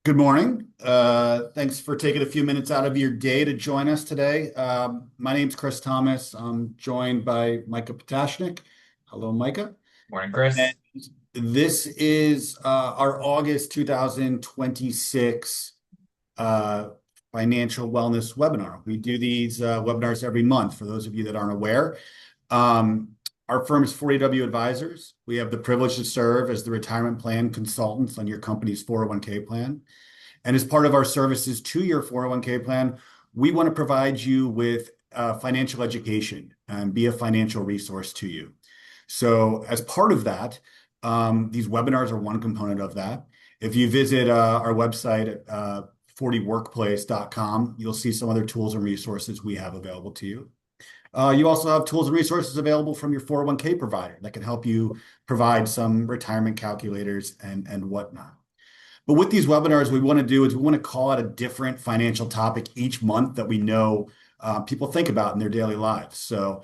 Good morning. Thanks for taking a few minutes out of your day to join us today. My name's Chris Thomas. I'm joined by Micah Potashnik. Hello, Micah. Morning, And Chris. this is our August 2026 uh, financial wellness webinar. We do these webinars every month for those of you that aren't aware. Um, our firm is 40W Advisors. We have the privilege to serve as the retirement plan consultants on your company's 401k plan. And as part of our services to your 401k plan, we want to provide you with financial education and be a financial resource to you. So as part of that, these webinars are one component of that. If you visit our website at 40workplace.com, you'll see some other tools and resources we have available to you. You also have tools and resources available from your 401k provider that can help you provide some retirement calculators and whatnot. But with these webinars, we want to do is we want to call out a different financial topic each month that we know people think about in their daily lives. So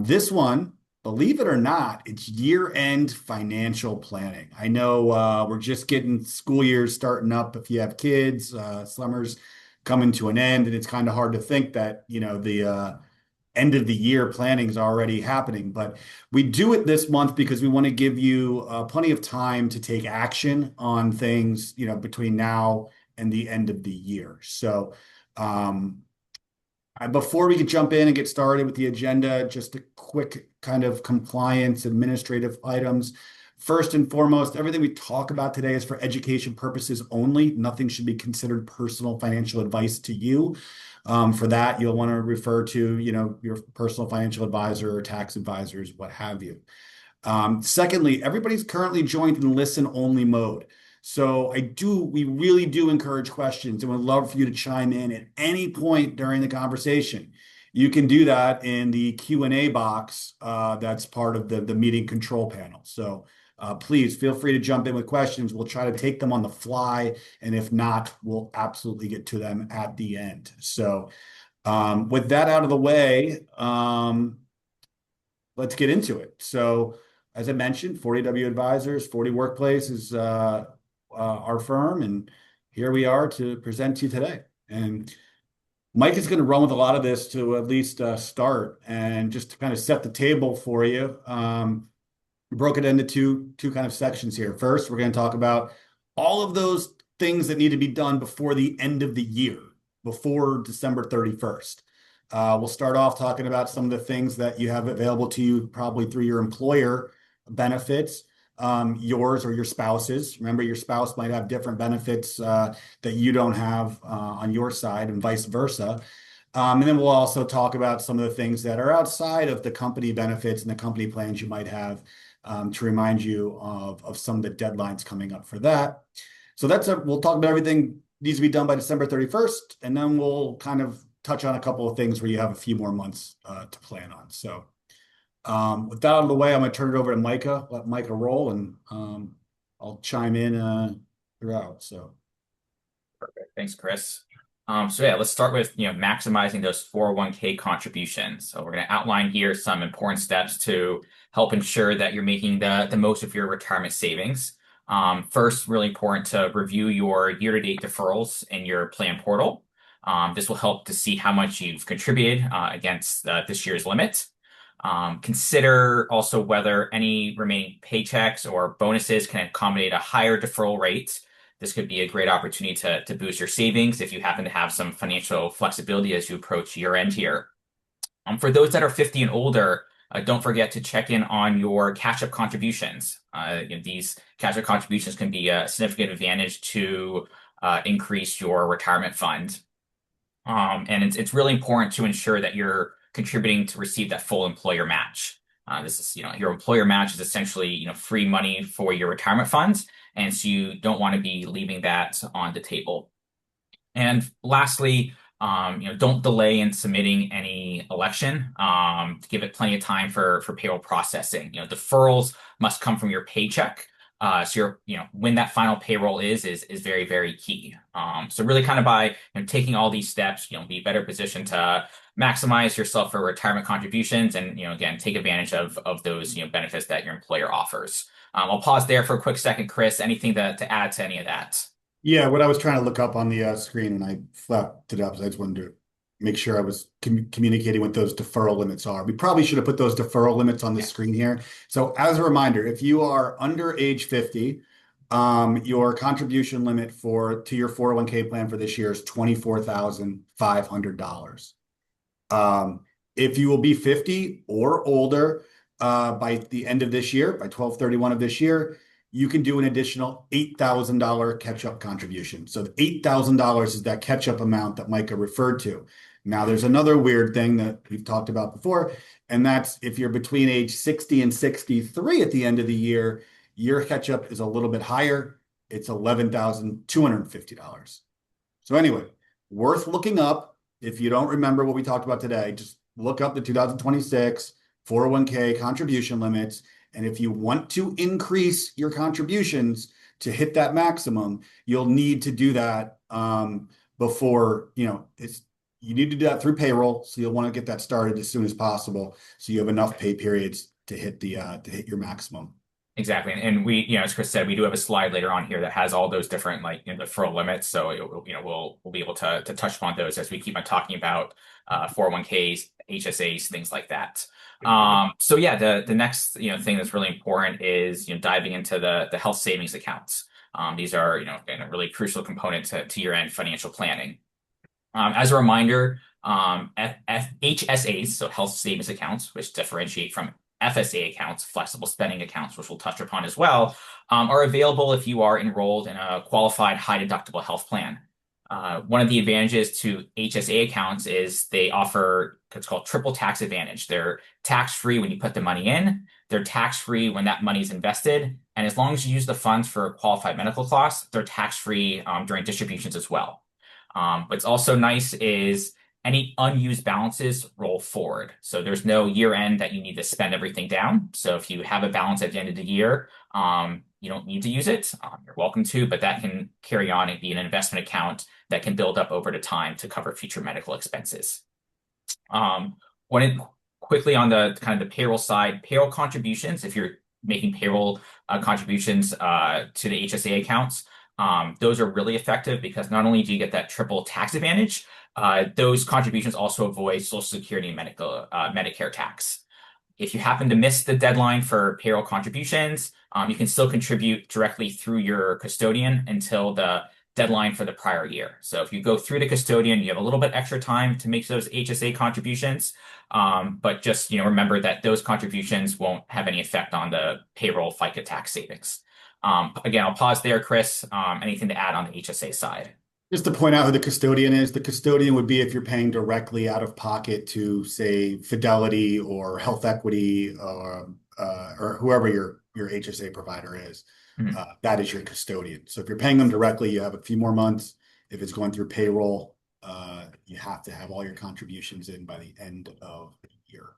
this one, believe it or not, it's year-end financial planning. I know we're just getting school years starting up. If you have kids, summer's coming to an end, and it's kind of hard to think that, the end of the year planning is already happening. But we do it this month because we want to give you plenty of time to take action on things, between now and the end of the year. So um, before we could jump in and get started with the agenda, just a quick kind of compliance administrative items. First and foremost, everything we talk about today is for education purposes only. Nothing should be considered personal financial advice to you. For that, you'll want to refer to, your personal financial advisor or tax advisors, what have you. Secondly, everybody's currently joined in listen-only mode. So we really do encourage questions and would love for you to chime in at any point during the conversation. You can do that in the Q&A box that's part of the meeting control panel. So please feel free to jump in with questions. We'll try to take them on the fly, and if not, we'll absolutely get to them at the end. So with that out of the way, let's get into it. So as I mentioned, 40W Advisors, 40 Workplace is our firm, and here we are to present to you today. And Mike is going to run with a lot of this to at least start, and just to kind of set the table for you. We broke it into two kind of sections here. First, we're going to talk about all of those things that need to be done before the end of the year, before December 31st. We'll start off talking about some of the things that you have available to you probably through your employer benefits, yours or your spouse's. Remember, your spouse might have different benefits that you don't have on your side, and vice versa. And then we'll also talk about some of the things that are outside of the company benefits and the company plans you might have, to remind you of some of the deadlines coming up for that. So we'll talk about everything needs to be done by December 31st, and then we'll kind of touch on a couple of things where you have a few more months to plan on. So with that out of the way, I'm going to turn it over to Micah, let Micah roll, and I'll chime in throughout. So Perfect. Thanks, Chris. So yeah, let's start with maximizing those 401k contributions. So we're going to outline here some important steps to help ensure that you're making the most of your retirement savings. First, really important to review your year-to-date deferrals in your plan portal. This will help to see how much you've contributed against this year's limit. Consider also whether any remaining paychecks or bonuses can accommodate a higher deferral rate. This could be a great opportunity to boost your savings if you happen to have some financial flexibility as you approach year end here. For those that are 50 and older, don't forget to check in on your catch-up contributions. These catch-up contributions can be a significant advantage to increase your retirement fund. And it's really important to ensure that you're contributing to receive that full employer match. This is, your employer match is essentially, free money for your retirement funds. And so you don't want to be leaving that on the table. And lastly, don't delay in submitting any election, to give it plenty of time for payroll processing. Deferrals must come from your paycheck. So when that final payroll is very, very key. So really kind of by taking all these steps, be better positioned to maximize yourself for retirement contributions and, again, take advantage of those, benefits that your employer offers. I'll pause there for a quick second, Chris. Anything to add to any of that? Yeah, what I was trying to look up on the screen when I flapped it up, so I just wanted to make sure I was communicating what those deferral limits are. We probably should have put those deferral limits on the Yeah. screen here. So as a reminder, if you are under age 50, your contribution limit to your 401k plan for this year is $24,500. If you will be 50 or older by the end of this year, by 12/31 of this year, you can do an additional $8,000 catch-up contribution. So the $8,000 is that catch-up amount that Micah referred to. Now, there's another weird thing that we've talked about before, and that's if you're between age 60 and 63 at the end of the year, your catch-up is a little bit higher. It's $11,250. So anyway, worth looking up. If you don't remember what we talked about today, just look up the 2026 401k contribution limits. And if you want to increase your contributions to hit that maximum, you'll need to do that before, you need to do that through payroll. So you'll want to get that started as soon as possible. So you have enough pay periods to hit your maximum. Exactly. And we, as Chris said, we do have a slide later on here that has all those different deferral limits. So we'll be able to touch upon those as we keep on talking about 401ks, HSAs, things like that. So yeah, the next thing that's really important is diving into the health savings accounts. These are again, a really crucial component to year-end financial planning. As a reminder, HSAs, so health savings accounts, which differentiate from FSA accounts, flexible spending accounts, which we'll touch upon as well, are available if you are enrolled in a qualified high deductible health plan. One of the advantages to HSA accounts is they offer what's called triple tax advantage. They're tax-free when you put the money in, they're tax-free when that money is invested, and as long as you use the funds for qualified medical costs, they're tax-free during distributions as well. What's also nice is any unused balances roll forward. So there's no year end that you need to spend everything down. So if you have a balance at the end of the year, you don't need to use it. You're welcome to, but that can carry on and be an investment account that can build up over the time to cover future medical expenses. When quickly on the kind of the payroll side, payroll contributions, if you're making payroll contributions to the HSA accounts, those are really effective because not only do you get that triple tax advantage, those contributions also avoid Social Security and Medicare tax. If you happen to miss the deadline for payroll contributions, you can still contribute directly through your custodian until the deadline for the prior year. So if you go through the custodian, you have a little bit extra time to make those HSA contributions, but just remember that those contributions won't have any effect on the payroll FICA tax savings. Again, I'll pause there, Chris. Anything to add on the HSA side? Just to point out who the custodian is, the custodian would be if you're paying directly out of pocket to, say, Fidelity or Health Equity or whoever your HSA provider is. Mhm. That is your custodian. So if you're paying them directly, you have a few more months. If it's going through payroll, you have to have all your contributions in by the end of the year.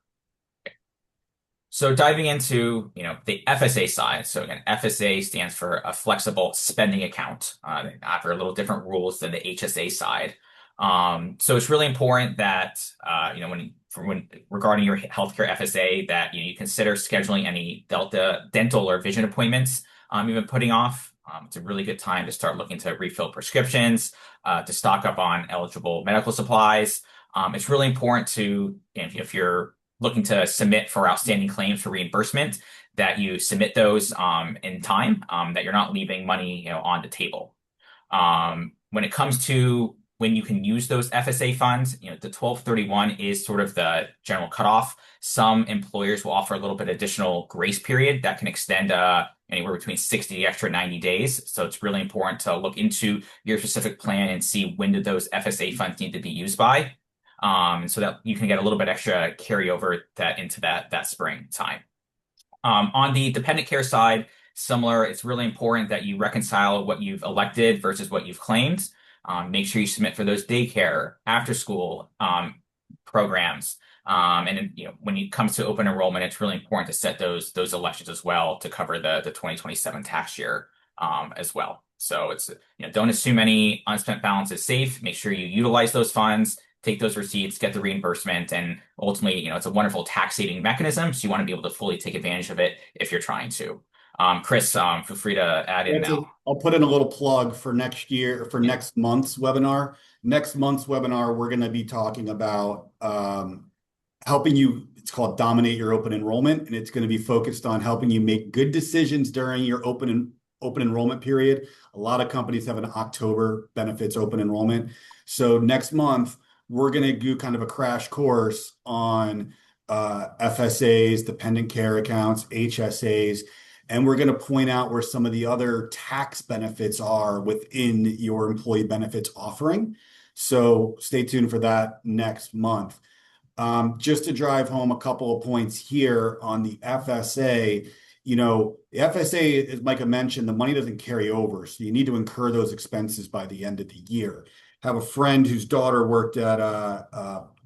So diving into, the FSA side. So again, FSA stands for a flexible spending account. They offer a little different rules than the HSA side. So it's really important that, when regarding your healthcare FSA, that you consider scheduling any dental or vision appointments you've been putting off. It's a really good time to start looking to refill prescriptions, to stock up on eligible medical supplies. It's really important to, if you're looking to submit for outstanding claims for reimbursement, that you submit those in time, that you're not leaving money on the table. When it comes to when you can use those FSA funds, the 12/31 is sort of the general cutoff. Some employers will offer a little bit additional grace period that can extend anywhere between 60 to extra 90 days. So it's really important to look into your specific plan and see when do those FSA funds need to be used by. So that you can get a little bit extra carryover into that spring time. On the dependent care side, similar, it's really important that you reconcile what you've elected versus what you've claimed. Make sure you submit for those daycare, after school programs. And then, when it comes to open enrollment, it's really important to set those elections as well to cover the 2027 tax year as well. So it's, don't assume any unspent balance is safe. Make sure you utilize those funds, take those receipts, get the reimbursement, and ultimately, it's a wonderful tax saving mechanism. So you want to be able to fully take advantage of it if you're trying to. Chris, feel free to add in now. I'll put in a little plug for next year, for Yeah. next month's webinar. Next month's webinar, we're going to be talking about helping you. It's called Dominate Your Open Enrollment, and it's going to be focused on helping you make good decisions during your open enrollment period. A lot of companies have an October benefits open enrollment. So next month, we're going to do kind of a crash course on FSAs, dependent care accounts, HSAs, and we're going to point out where some of the other tax benefits are within your employee benefits offering. So stay tuned for that next month. Just to drive home a couple of points here on the FSA, the FSA, as Micah mentioned, the money doesn't carry over. So you need to incur those expenses by the end of the year. Have a friend whose daughter worked at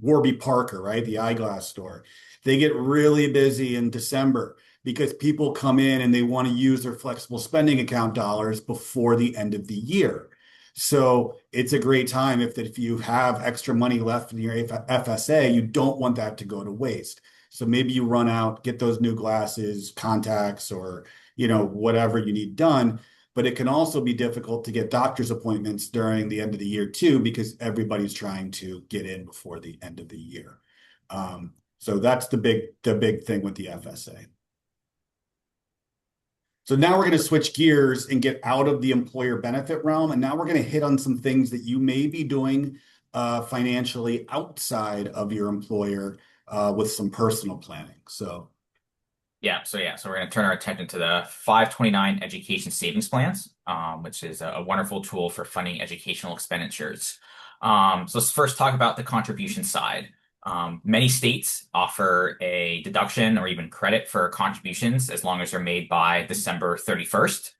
Warby Parker, right? The eyeglass store. They get really busy in December because people come in and they want to use their flexible spending account dollars before the end of the year. So it's a great time if you have extra money left in your FSA, you don't want that to go to waste. So maybe you run out, get those new glasses, contacts, or whatever you need done. But it can also be difficult to get doctor's appointments during the end of the year too, because everybody's trying to get in before the end of the year. So that's the big thing with the FSA. So now we're going to switch gears and get out of the employer benefit realm. And now we're going to hit on some things that you may be doing financially outside of your employer with some personal planning. So we're going to turn our attention to the 529 education savings plans, which is a wonderful tool for funding educational expenditures. So let's first talk about the contribution side. Many states offer a deduction or even credit for contributions as long as they're made by December 31st.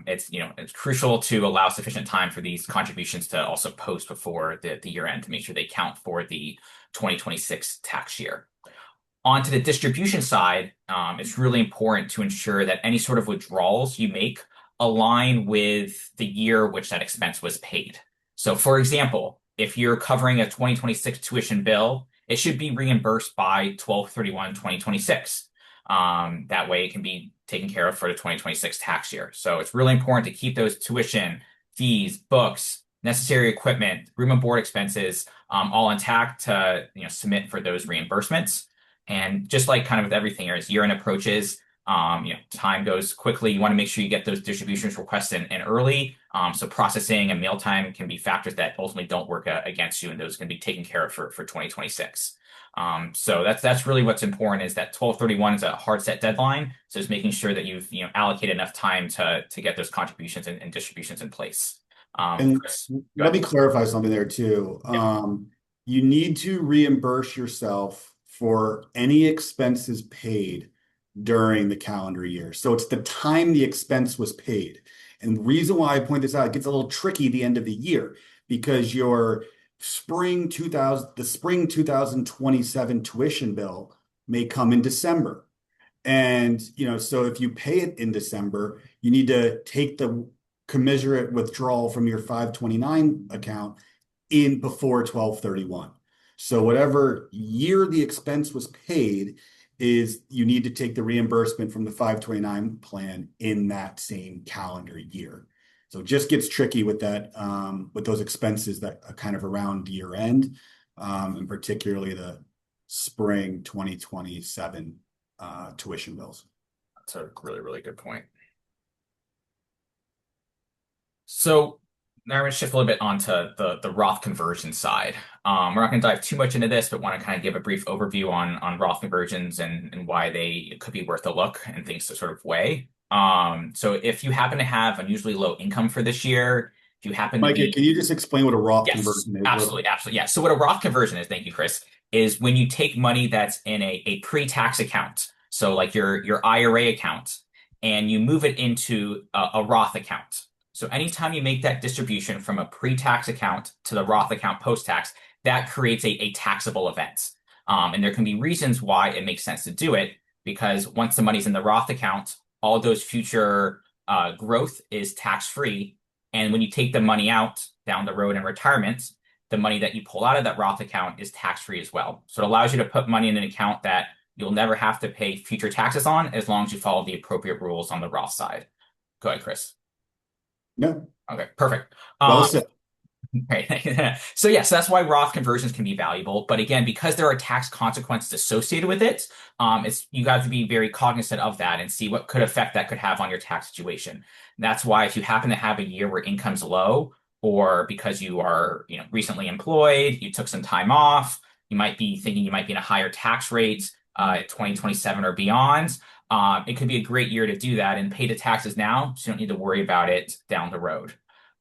It's crucial to allow sufficient time for these contributions to also post before the year end to make sure they count for the 2026 tax year. On to the distribution side, it's really important to ensure that any sort of withdrawals you make align with the year which that expense was paid. So, for example, if you're covering a 2026 tuition bill, it should be reimbursed by 12/31/2026. That way it can be taken care of for the 2026 tax year. So it's really important to keep those tuition, fees, books, necessary equipment, room and board expenses all intact to submit for those reimbursements. And just like kind of with everything here, as year end approaches, time goes quickly. You want to make sure you get those distributions requests in early. So processing and mail time can be factors that ultimately don't work against you, and those can be taken care of for 2026. So that's really what's important is that 12/31 is a hard set deadline. So it's making sure that you've allocated enough time to get those contributions and distributions in place. And Chris, go let me ahead. clarify something there too. Yeah. You need to reimburse yourself for any expenses paid during the calendar year. So it's the time the expense was paid. And the reason why I point this out, it gets a little tricky at the end of the year because the spring 2027 tuition bill may come in December. And, so if you pay it in December, you need to take the commensurate withdrawal from your 529 account in before 12/31. So whatever year the expense was paid is you need to take the reimbursement from the 529 plan in that same calendar year. So it just gets tricky with that, with those expenses that are kind of around year end, and particularly the spring 2027 tuition bills. That's a really, really good point. So now we're going to shift a little bit onto the Roth conversion side. We're not going to dive too much into this, but want to kind of give a brief overview on Roth conversions and why they could be worth a look and things to sort of weigh. So if you happen to have unusually low income for this year, if you happen to Micah, can you just explain what a Roth Yes, conversion is? absolutely, absolutely. Yeah. So what a Roth conversion is, thank you, Chris, is when you take money that's in a pre-tax account, so like your IRA account, and you move it into a Roth account. So anytime you make that distribution from a pre-tax account to the Roth account post-tax, that creates a taxable event. And there can be reasons why it makes sense to do it, because once the money's in the Roth account, all those future growth is tax-free. And when you take the money out down the road in retirement, the money that you pull out of that Roth account is tax-free as well. So it allows you to put money in an account that you'll never have to pay future taxes on as long as you follow the appropriate rules on the Roth side. Go ahead, Chris. No, Okay, perfect. well Um, said. Right. So yes, that's why Roth conversions can be valuable. But again, because there are tax consequences associated with it, it's you got to be very cognizant of that and see what could effect that could have on your tax situation. That's why if you happen to have a year where income's low, or because you are, recently employed, you took some time off, you might be thinking you might be in a higher tax rate, 2027 or beyond. It could be a great year to do that and pay the taxes now, so you don't need to worry about it down the road.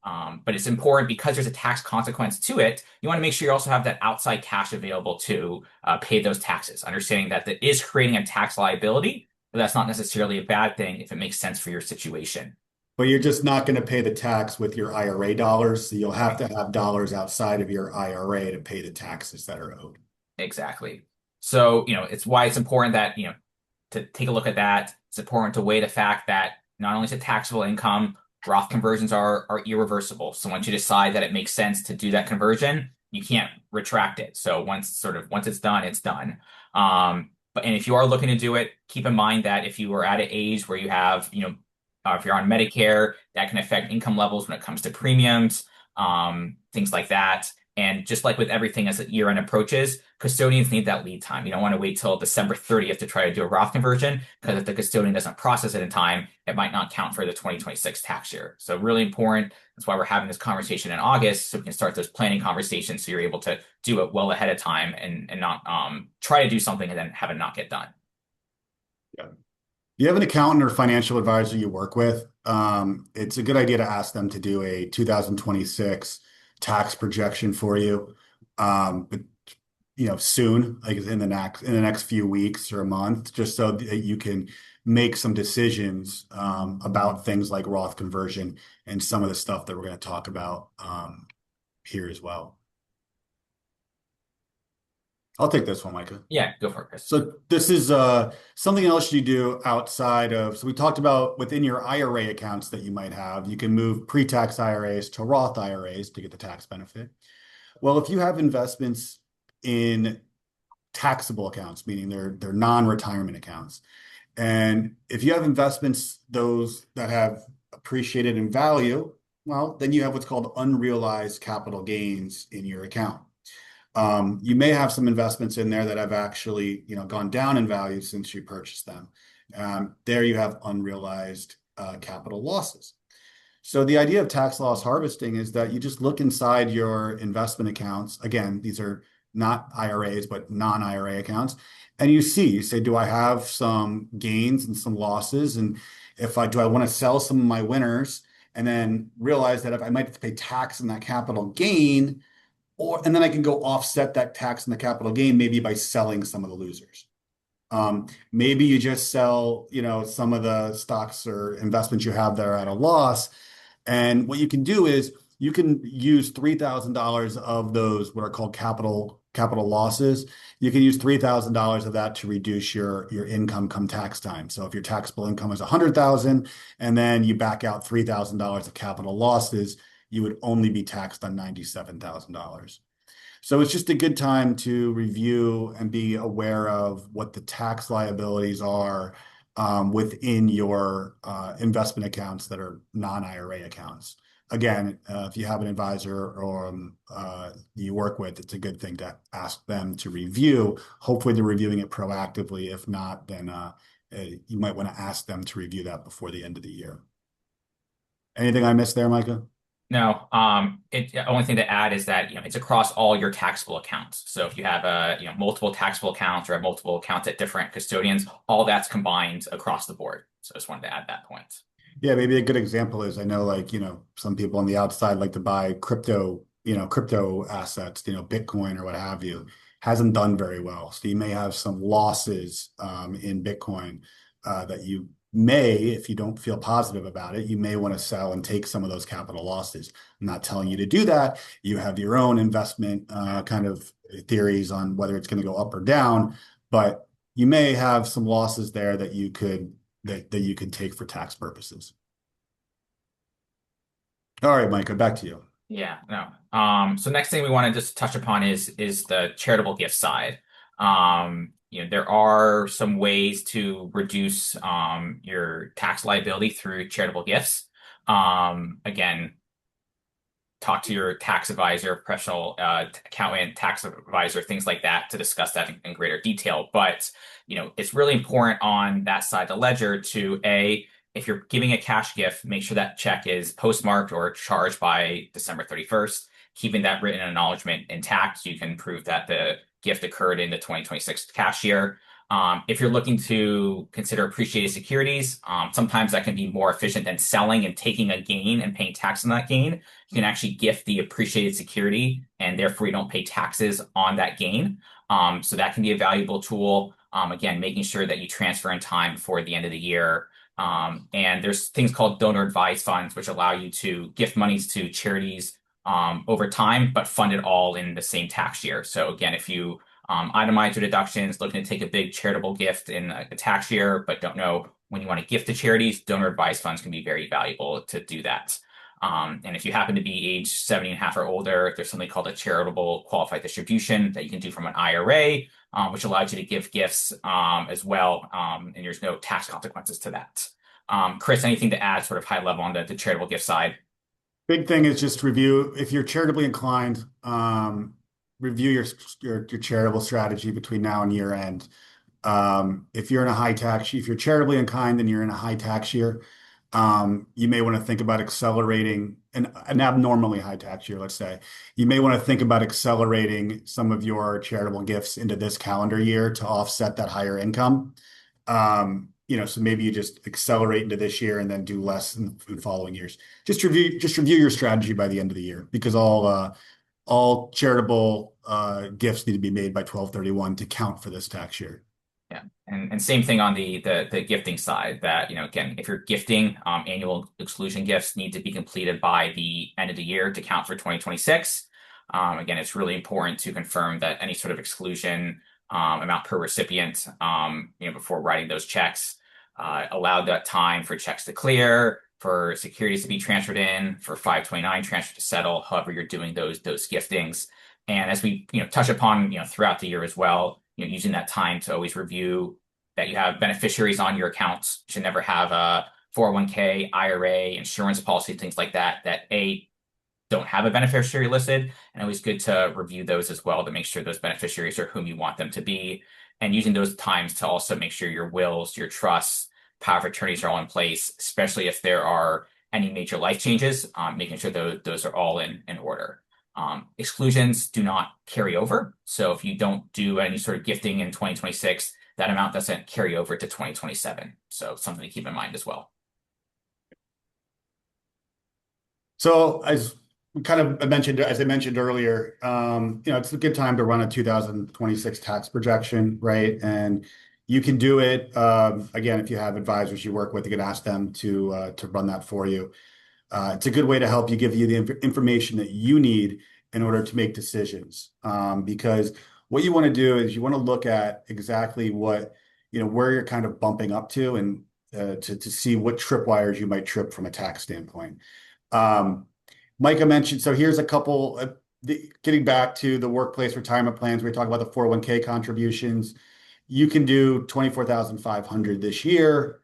But it's important because there's a tax consequence to it. You want to make sure you also have that outside cash available to pay those taxes, understanding that that is creating a tax liability, but that's not necessarily a bad thing if it makes sense for your situation. But you're just not going to pay the tax with your IRA dollars. So you'll have Right. to have dollars outside of your IRA to pay the taxes that are owed. Exactly. So, it's why it's important that, to take a look at that. It's important to weigh the fact that not only is it taxable income, Roth conversions are irreversible. So once you decide that it makes sense to do that conversion, you can't retract it. So once it's done, it's done. And if you are looking to do it, keep in mind that if you are at an age where you have, if you're on Medicare, that can affect income levels when it comes to premiums, things like that. And just like with everything as the year end approaches, custodians need that lead time. You don't want to wait till December 30th to try to do a Roth conversion because if the custodian doesn't process it in time, it might not count for the 2026 tax year. So really important. That's why we're having this conversation in August, so we can start those planning conversations so you're able to do it well ahead of time and not try to do something and then have it not get done. Yeah. You have an accountant or financial advisor you work with, it's a good idea to ask them to do a 2026 tax projection for you. But soon, like in the next few weeks or a month, just so that you can make some decisions about things like Roth conversion and some of the stuff that we're going to talk about here as well. I'll take this one, Micah. Yeah, go for it, Chris. So this is something else you do outside of, so we talked about within your IRA accounts that you might have, you can move pre-tax IRAs to Roth IRAs to get the tax benefit. Well, if you have investments in taxable accounts, meaning they're non-retirement accounts, and if you have investments, those that have appreciated in value, well, then you have what's called unrealized capital gains in your account. You may have some investments in there that have actually, gone down in value since you purchased them. There you have unrealized capital losses. So the idea of tax loss harvesting is that you just look inside your investment accounts. Again, these are not IRAs, but non-IRA accounts. And you say, do I have some gains and some losses? And do I want to sell some of my winners and then realize that if I might have to pay tax on that capital gain, and then I can go offset that tax on the capital gain maybe by selling some of the losers. Maybe you just sell, some of the stocks or investments you have that are at a loss. And what you can do is you can use $3,000 of those, what are called capital losses. You can use $3,000 of that to reduce your income come tax time. So if your taxable income is 100,000 and then you back out $3,000 of capital losses, you would only be taxed on $97,000. So it's just a good time to review and be aware of what the tax liabilities are within your investment accounts that are non-IRA accounts. Again, if you have an advisor or you work with, it's a good thing to ask them to review. Hopefully, they're reviewing it proactively. If not, then you might want to ask them to review that before the end of the year. Anything I missed there, Micah? No, the only thing to add is that, it's across all your taxable accounts. So if you have multiple taxable accounts or have multiple accounts at different custodians, all that's combined across the board. So I just wanted to add that point. Yeah, maybe a good example is I know like, some people on the outside like to buy crypto assets, Bitcoin or what have you, hasn't done very well. So you may have some losses in Bitcoin that you may, if you don't feel positive about it, you may want to sell and take some of those capital losses. I'm not telling you to do that. You have your own investment kind of theories on whether it's going to go up or down, but you may have some losses there that you could take for tax purposes. All right, Micah, back to you. Yeah, no. So next thing we want to just touch upon is the charitable gift side. there are some ways to reduce your tax liability through charitable gifts. Again, talk to your tax advisor, professional accountant, tax advisor, things like that to discuss that in greater detail. But it's really important on that side of the ledger to if you're giving a cash gift, make sure that check is postmarked or charged by December 31st, keeping that written acknowledgement intact so you can prove that the gift occurred in the 2026 cash year. If you're looking to consider appreciated securities, sometimes that can be more efficient than selling and taking a gain and paying tax on that gain. You can actually gift the appreciated security, and therefore you don't pay taxes on that gain. So that can be a valuable tool. Again, making sure that you transfer in time before the end of the year. And there's things called donor advised funds, which allow you to gift monies to charities over time, but fund it all in the same tax year. So again, if you itemize your deductions, looking to take a big charitable gift in a tax year, but don't know when you want to gift to charities, donor advised funds can be very valuable to do that. And if you happen to be age 70 and a half or older, there's something called a charitable qualified distribution that you can do from an IRA, which allows you to give gifts as well. And there's no tax consequences to that. Chris, anything to add sort of high level on the charitable gift side? Big thing is just review, if you're charitably inclined, review your charitable strategy between now and year end. If you're in a high tax, if you're charitably inclined and you're in a high tax year, you may want to think about accelerating an abnormally high tax year, let's say. You may want to think about accelerating some of your charitable gifts into this calendar year to offset that higher income. So maybe you just accelerate into this year and then do less in following years. Just review your strategy by the end of the year, because all charitable gifts need to be made by 12/31 to count for this tax year. Yeah, and same thing on the gifting side. That again, if you're gifting, annual exclusion gifts need to be completed by the end of the year to count for 2026. Again, it's really important to confirm that any sort of exclusion amount per recipient, before writing those checks, allow that time for checks to clear, for securities to be transferred in, for 529 transfer to settle, however you're doing those giftings. And as we touch upon throughout the year as well, using that time to always review that you have beneficiaries on your accounts. You should never have a 401k, IRA, insurance policy, things like that don't have a beneficiary listed. And always good to review those as well to make sure those beneficiaries are whom you want them to be. And using those times to also make sure your wills, your trusts, power of attorneys are all in place, especially if there are any major life changes, making sure those are all in order. Exclusions do not carry over. So if you don't do any sort of gifting in 2026, that amount doesn't carry over to 2027. So something to keep in mind as well. So as I mentioned earlier, it's a good time to run a 2026 tax projection, right? And you can do it, again, if you have advisors you work with, you can ask them to run that for you. It's a good way to help you, give you the information that you need in order to make decisions. Because what you want to do is you want to look at exactly what, where you're kind of bumping up to, and to see what tripwires you might trip from a tax standpoint. Micah mentioned, so here's a couple, getting back to the workplace retirement plans, we talk about the 401k contributions. You can do 24,500 this year,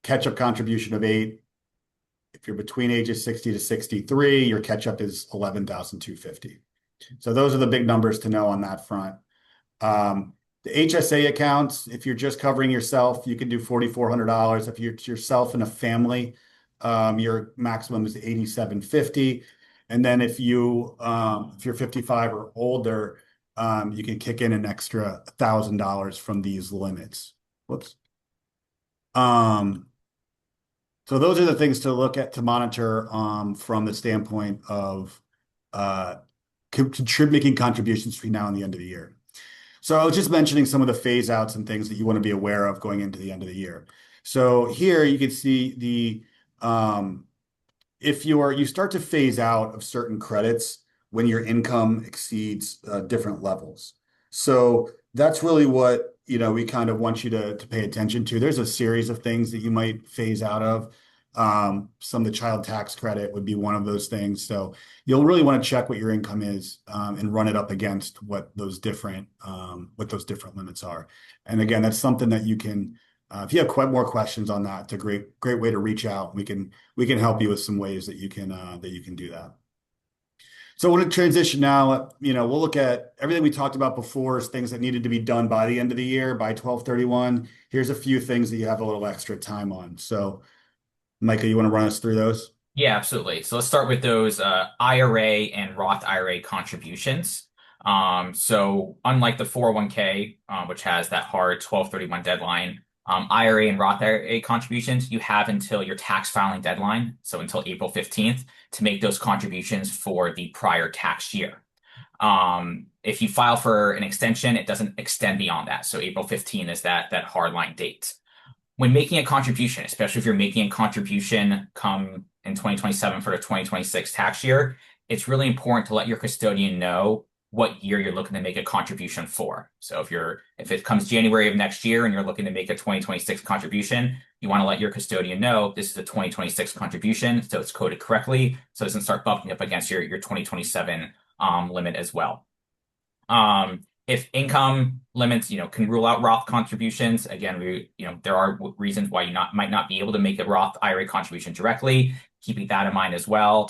catch-up contribution of 8. If you're between ages 60 to 63, your catch-up is 11,250. So those are the big numbers to know on that front. The HSA accounts, if you're just covering yourself, you can do $4,400. If you're yourself and a family, your maximum is 8,750. And then if you're 55 or older, you can kick in an extra $1,000 from these limits. Whoops. So those are the things to look at, to monitor, from the standpoint of making contributions between now and the end of the year. So I was just mentioning some of the phase outs and things that you want to be aware of going into the end of the year. So here you can see if you start to phase out of certain credits when your income exceeds different levels. So that's really what we kind of want you to pay attention to. There's a series of things that you might phase out of. Some of the child tax credit would be one of those things. So you'll really want to check what your income is, and run it up against what those different limits are. And again, that's something that you can, if you have quite more questions on that, it's a great way to reach out. We can help you with some ways that you can do that. So I want to transition now. We'll look at everything we talked about before as things that needed to be done by the end of the year, by 12/31. Here's a few things that you have a little extra time on. So, Micah, you want to run us through those? Yeah, absolutely. So let's start with those IRA and Roth IRA contributions. So unlike the 401k, which has that hard 12/31 deadline, IRA and Roth IRA contributions, you have until your tax filing deadline, so until April 15th, to make those contributions for the prior tax year. If you file for an extension, it doesn't extend beyond that. So April 15th is that hard line date. When making a contribution, especially if you're making a contribution come in 2027 for the 2026 tax year, it's really important to let your custodian know what year you're looking to make a contribution for. So if it comes January of next year and you're looking to make a 2026 contribution, you want to let your custodian know this is a 2026 contribution, so it's coded correctly, so it doesn't start bumping up against your 2027 limit as well. If income limits, can rule out Roth contributions, again, there are reasons why you might not be able to make a Roth IRA contribution directly, keeping that in mind as well.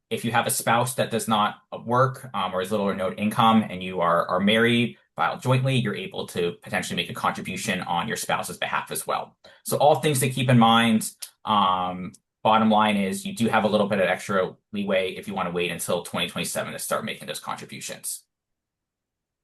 If you have a spouse that does not work, or has little or no income and you are married, filed jointly, you're able to potentially make a contribution on your spouse's behalf as well. So all things to keep in mind. Bottom line is you do have a little bit of extra leeway if you want to wait until 2027 to start making those contributions.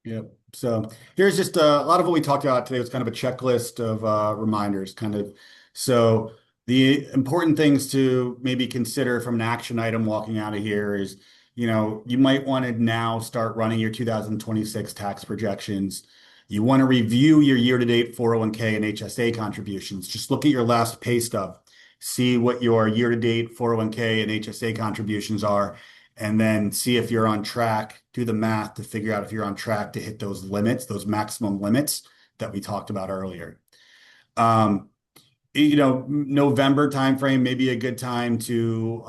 Yep. So here's just a lot of what we talked about today was kind of a checklist of reminders, kind of. So the important things to maybe consider from an action item walking out of here is, you might want to now start running your 2026 tax projections. You want to review your year-to-date 401k and HSA contributions. Just look at your last pay stub, see what your year-to-date 401k and HSA contributions are, and then see if you're on track, do the math to figure out if you're on track to hit those limits, those maximum limits that we talked about earlier. November timeframe may be a good time to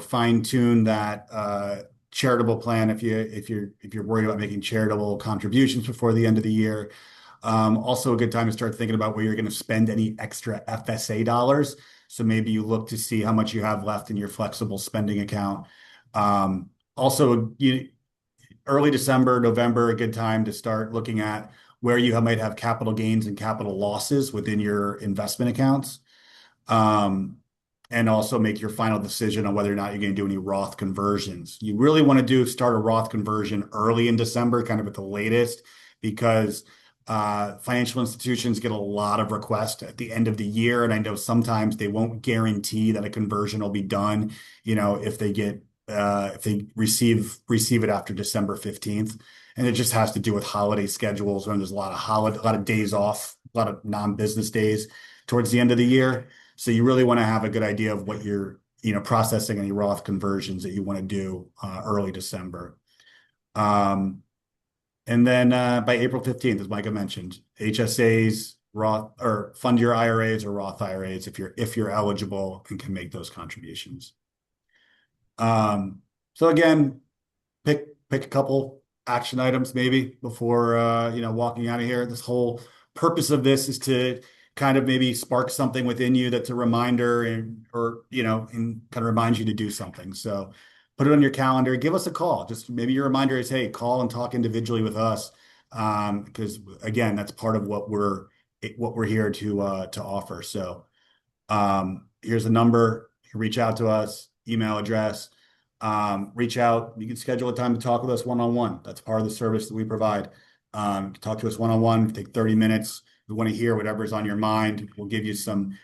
fine tune that charitable plan if you're worried about making charitable contributions before the end of the year. Also a good time to start thinking about where you're going to spend any extra FSA dollars. So maybe you look to see how much you have left in your flexible spending account. Also, early December, November, a good time to start looking at where you might have capital gains and capital losses within your investment accounts. And also make your final decision on whether or not you're going to do any Roth conversions. You really want to start a Roth conversion early in December, kind of at the latest, because financial institutions get a lot of requests at the end of the year. And I know sometimes they won't guarantee that a conversion will be done, if they receive it after December 15th. And it just has to do with holiday schedules when there's a lot of days off, a lot of non-business days towards the end of the year. So you really want to have a good idea of what you're, processing any Roth conversions that you want to do early December. And then by April 15th, as Micah mentioned, HSAs, Roth, or fund your IRAs or Roth IRAs if you're eligible and can make those contributions. So again, pick a couple action items maybe before walking out of here. This whole purpose of this is to kind of maybe spark something within you that's a reminder and kind of reminds you to do something. So put it on your calendar, give us a call. Just maybe your reminder is, hey, call and talk individually with us. Because again, that's part of what we're here to offer. So here's a number. You can reach out to us, email address. Reach out. You can schedule a time to talk with us one-on-one. That's part of the service that we provide. Talk to us one-on-one, take 30 minutes. We want to hear whatever's on your mind. We'll give you some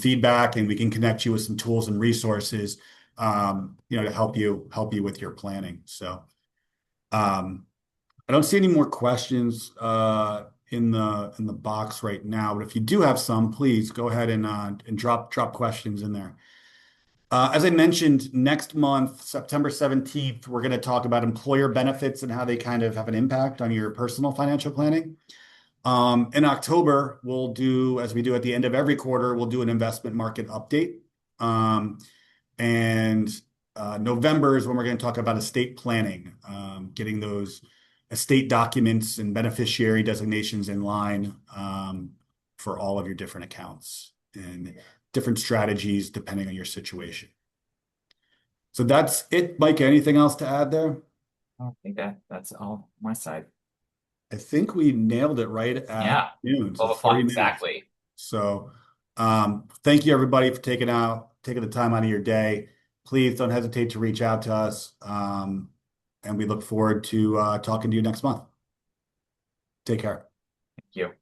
feedback, and we can connect you with some tools and resources, to help you with your planning. So, I don't see any more questions in the box right now, but if you do have some, please go ahead and drop questions in there. As I mentioned, next month, September 17th, we're going to talk about employer benefits and how they kind of have an impact on your personal financial planning. In October, we'll do, as we do at the end of every quarter, we'll do an investment market update. And November is when we're going to talk about estate planning, getting those estate documents and beneficiary designations in line for all of your different accounts and different strategies depending on your situation. So that's it, Mike. Anything else to add there? I think that's all my side. I think we nailed it right at Yeah, noon. So 12 o'clock 30 minutes. exactly. So thank you everybody for taking the time out of your day. Please don't hesitate to reach out to us. And we look forward to talking to you next month. Take care. Thank you.